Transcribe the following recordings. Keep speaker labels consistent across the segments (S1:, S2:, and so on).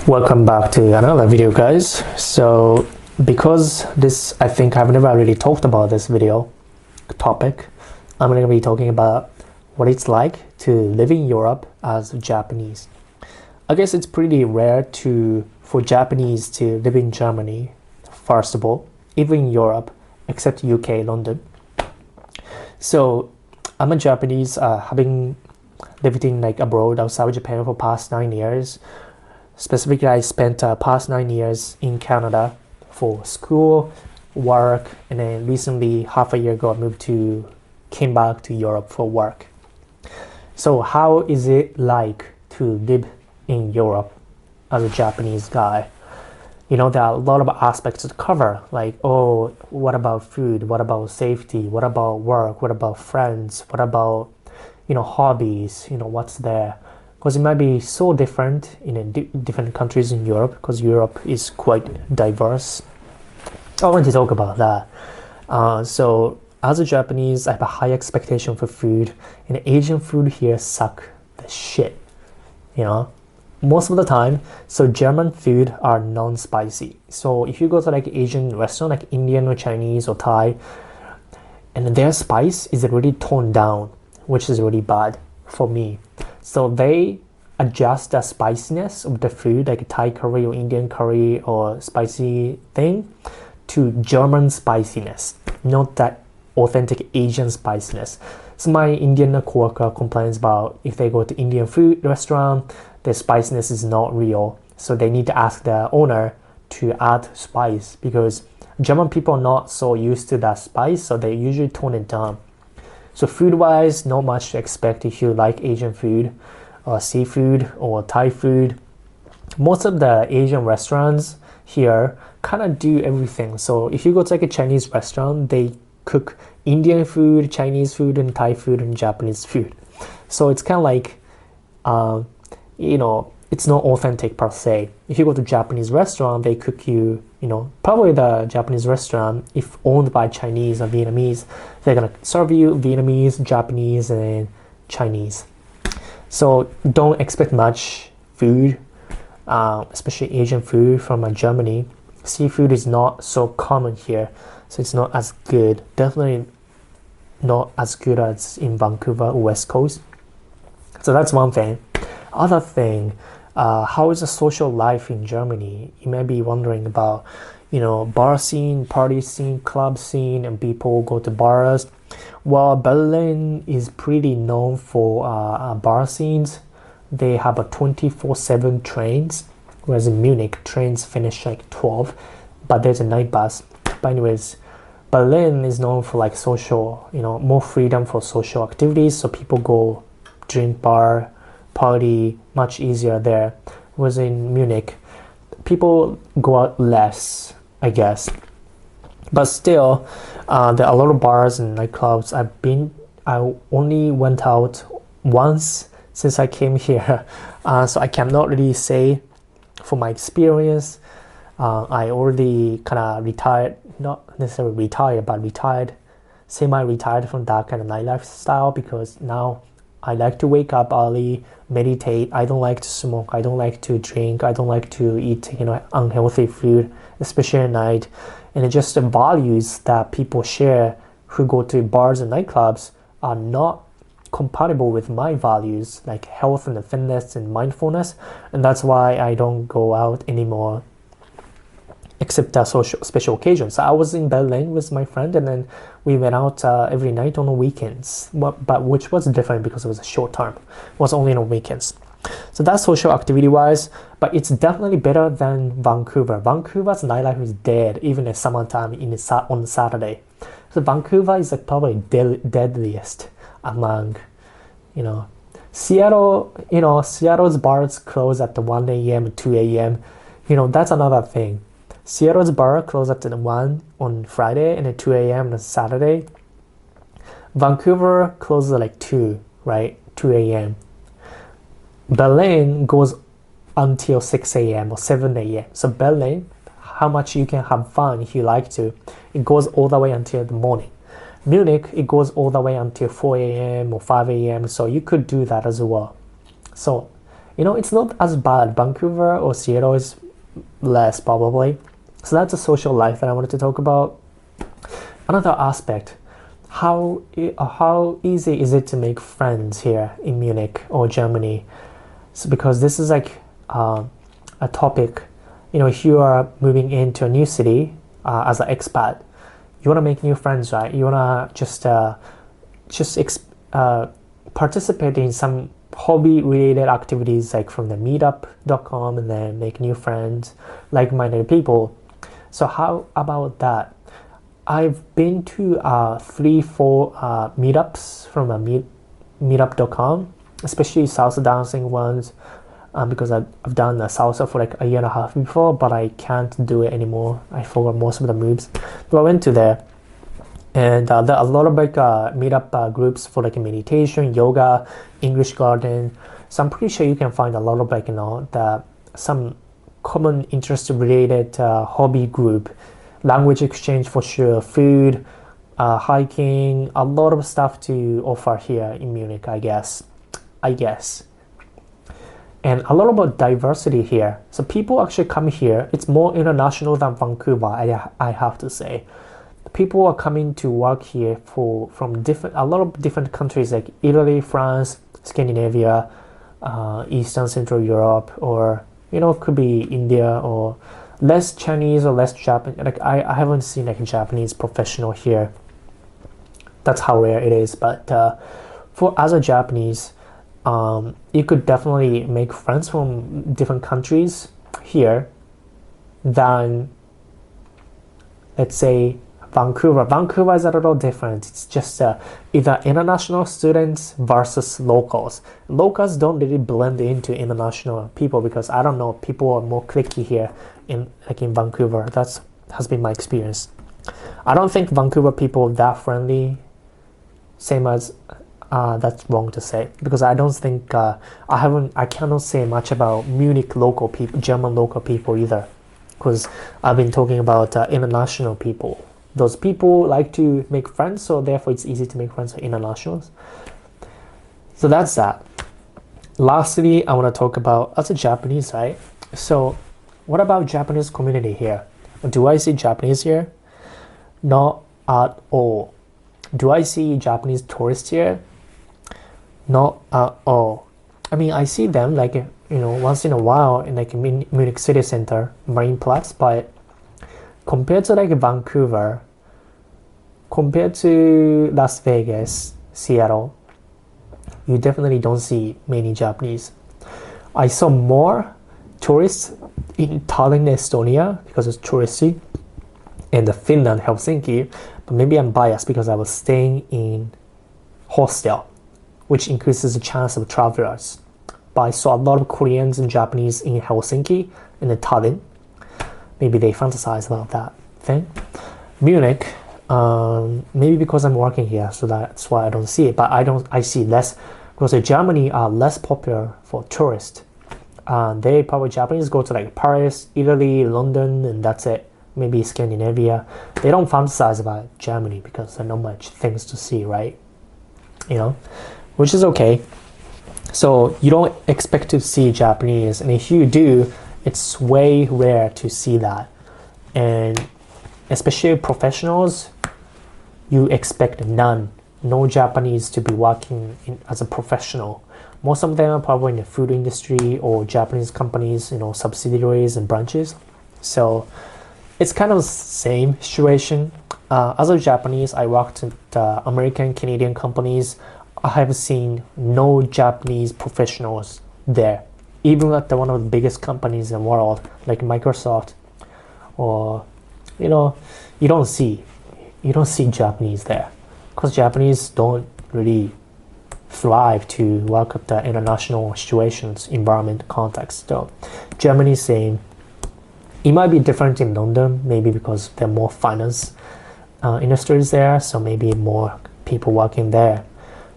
S1: Welcome back to another video, guys. So because this, I think I've never really talked about this video topic, I'm going to be talking about what it's like to live in Europe as Japanese. I guess it's pretty rare for Japanese to live in Germany, first of all, even in Europe, except UK, London. So I'm a Japanese, having lived in abroad outside of Japan for past 9 years. Specifically, I spent past 9 years in Canada for school, work, and then recently, half a year ago, I came back to Europe for work. So how is it like to live in Europe as a Japanese guy? There are a lot of aspects to cover, what about food? What about safety? What about work? What about friends? What about, hobbies? What's there? Because it might be so different in different countries in Europe, because Europe is quite diverse. I want to talk about that. So as a Japanese, I have a high expectation for food, and Asian food here suck the shit, most of the time. So German food are non-spicy. So if you go to Asian restaurant, like Indian or Chinese or Thai, and their spice is really toned down, which is really bad for me. So they adjust the spiciness of the food, like Thai curry or Indian curry or spicy thing, to German spiciness, not that authentic Asian spiciness. So my Indian coworker complains about if they go to Indian food restaurant, the spiciness is not real. So they need to ask the owner to add spice, because German people are not so used to that spice, so they usually tone it down. So food-wise, not much to expect if you like Asian food or seafood or Thai food. Most of the Asian restaurants here kind of do everything. So if you go to a Chinese restaurant, they cook Indian food, Chinese food, and Thai food, and Japanese food. So it's kind of it's not authentic per se. If you go to a Japanese restaurant, they cook you, probably the Japanese restaurant, if owned by Chinese or Vietnamese, they're going to serve you Vietnamese, Japanese, and Chinese. So don't expect much food, especially Asian food from Germany. Seafood is not so common here, so it's not as good. Definitely not as good as in Vancouver or West Coast. So that's one thing. Other thing, how is the social life in Germany? You may be wondering about, bar scene, party scene, club scene, and people go to bars. Well, Berlin is pretty known for bar scenes. They have a 24/7 trains, whereas in Munich, trains finish 12, but there's a night bus. But anyways, Berlin is known for social, more freedom for social activities. So people go drink bar, party much easier there. Whereas in Munich, people go out less, I guess. But still, there are a lot of bars and nightclubs. I only went out once since I came here, so I cannot really say for my experience. I already kind of retired, not necessarily retired, but semi-retired from that kind of nightlife style, because now I like to wake up early, meditate. I don't like to smoke. I don't like to drink. I don't like to eat, unhealthy food, especially at night. And it's just the values that people share who go to bars and nightclubs are not compatible with my values, like health and fitness and mindfulness. And that's why I don't go out anymore, except special occasions. So I was in Berlin with my friend, and then we went out every night on the weekends, but which was different because it was a short term. It was only on weekends. So that's social activity wise, but it's definitely better than Vancouver. Vancouver's nightlife is dead, even in summertime on Saturday. So Vancouver is probably deadliest among, Seattle, Seattle's bars close at 1 a.m. 2 a.m. That's another thing. Seattle's bar closed at 1 on Friday and at 2 a.m. on Saturday. Vancouver closes at 2, right? 2 a.m. Berlin goes until 6 a.m. or 7 a.m. So Berlin, how much you can have fun if you like to, it goes all the way until the morning. Munich, it goes all the way until 4 a.m. or 5 a.m. So you could do that as well. So It's not as bad. Vancouver or Seattle is less probably. So that's a social life that I wanted to talk about. Another aspect, how easy is it to make friends here in Munich or Germany? So because this is like a topic, if you are moving into a new city as an expat, you want to make new friends, right? You want to just participate in some hobby related activities like from the meetup.com and then make new friends, like-minded people. So how about that? I've been to 3-4 meetups from a meetup.com, especially salsa dancing ones, because I've done the salsa for like a year and a half before, but I can't do it anymore. I forgot most of the moves. So I went to there, and there are a lot of like meetup groups for like meditation, yoga, English garden. So I'm pretty sure you can find a lot of like some common interest related hobby group, language exchange for sure, food, hiking, a lot of stuff to offer here in Munich, I guess. And a lot about diversity here. So people actually come here. It's more international than Vancouver, I have to say. People are coming to work here from a lot of different countries like Italy, France, Scandinavia, Eastern Central Europe, or could be India, or less Chinese or less Japanese. Like I haven't seen like a Japanese professional here. That's how rare it is. But as a Japanese, you could definitely make friends from different countries here than, let's say, Vancouver. Vancouver is a little different. It's just either international students versus locals. Locals don't really blend into international people because I don't know, people are more cliquey here in Vancouver. Has been my experience. I don't think Vancouver people are that friendly. Same as that's wrong to say because I don't think I cannot say much about Munich local people, German local people either, because I've been talking about international people. Those people like to make friends, so therefore it's easy to make friends with internationals. So that's that. Lastly, I want to talk about as a Japanese, right? So what about Japanese community here? Do I see Japanese here? Not at all. Do I see Japanese tourists here? Not at all. I mean, I see them like once in a while in like Munich city center, Marienplatz, but compared to like Vancouver, compared to Las Vegas, Seattle, you definitely don't see many Japanese. I saw more tourists in Tallinn, Estonia, because it's touristy, and Finland, Helsinki, but maybe I'm biased because I was staying in hostel, which increases the chance of travelers. But I saw a lot of Koreans and Japanese in Helsinki and in Tallinn. Maybe they fantasize about that thing. Munich, maybe because I'm working here, so that's why I don't see it. But I see less because Germany are less popular for tourists. They probably Japanese go to like Paris, Italy, London, and that's it. Maybe Scandinavia. They don't fantasize about Germany because there's not much things to see, right? Which is okay. So you don't expect to see Japanese, and if you do, it's way rare to see that. And especially professionals, you expect no Japanese to be working as a professional. Most of them are probably in the food industry or Japanese companies, subsidiaries and branches. So it's kind of the same situation. As a Japanese, I worked at American, Canadian companies. I have seen no Japanese professionals there. Even at one of the biggest companies in the world, like Microsoft, or you don't see Japanese there, because Japanese don't really thrive to work at the international situations, environment, context. So Germany, same. It might be different in London, maybe because there are more finance industries there, so maybe more people working there.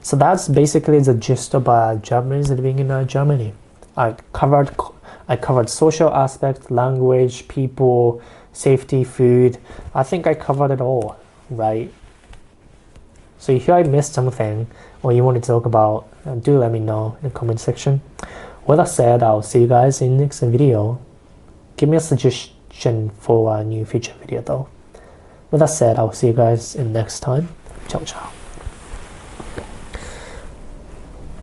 S1: So that's basically the gist about Japanese living in Germany. I covered social aspect, language, people, safety, food. I think I covered it all, right? So if I missed something or you want to talk about, do let me know in the comment section. With that said, I'll see you guys in the next video. Give me a suggestion for a new future video though. With that said, I'll see you guys in next time. Ciao ciao.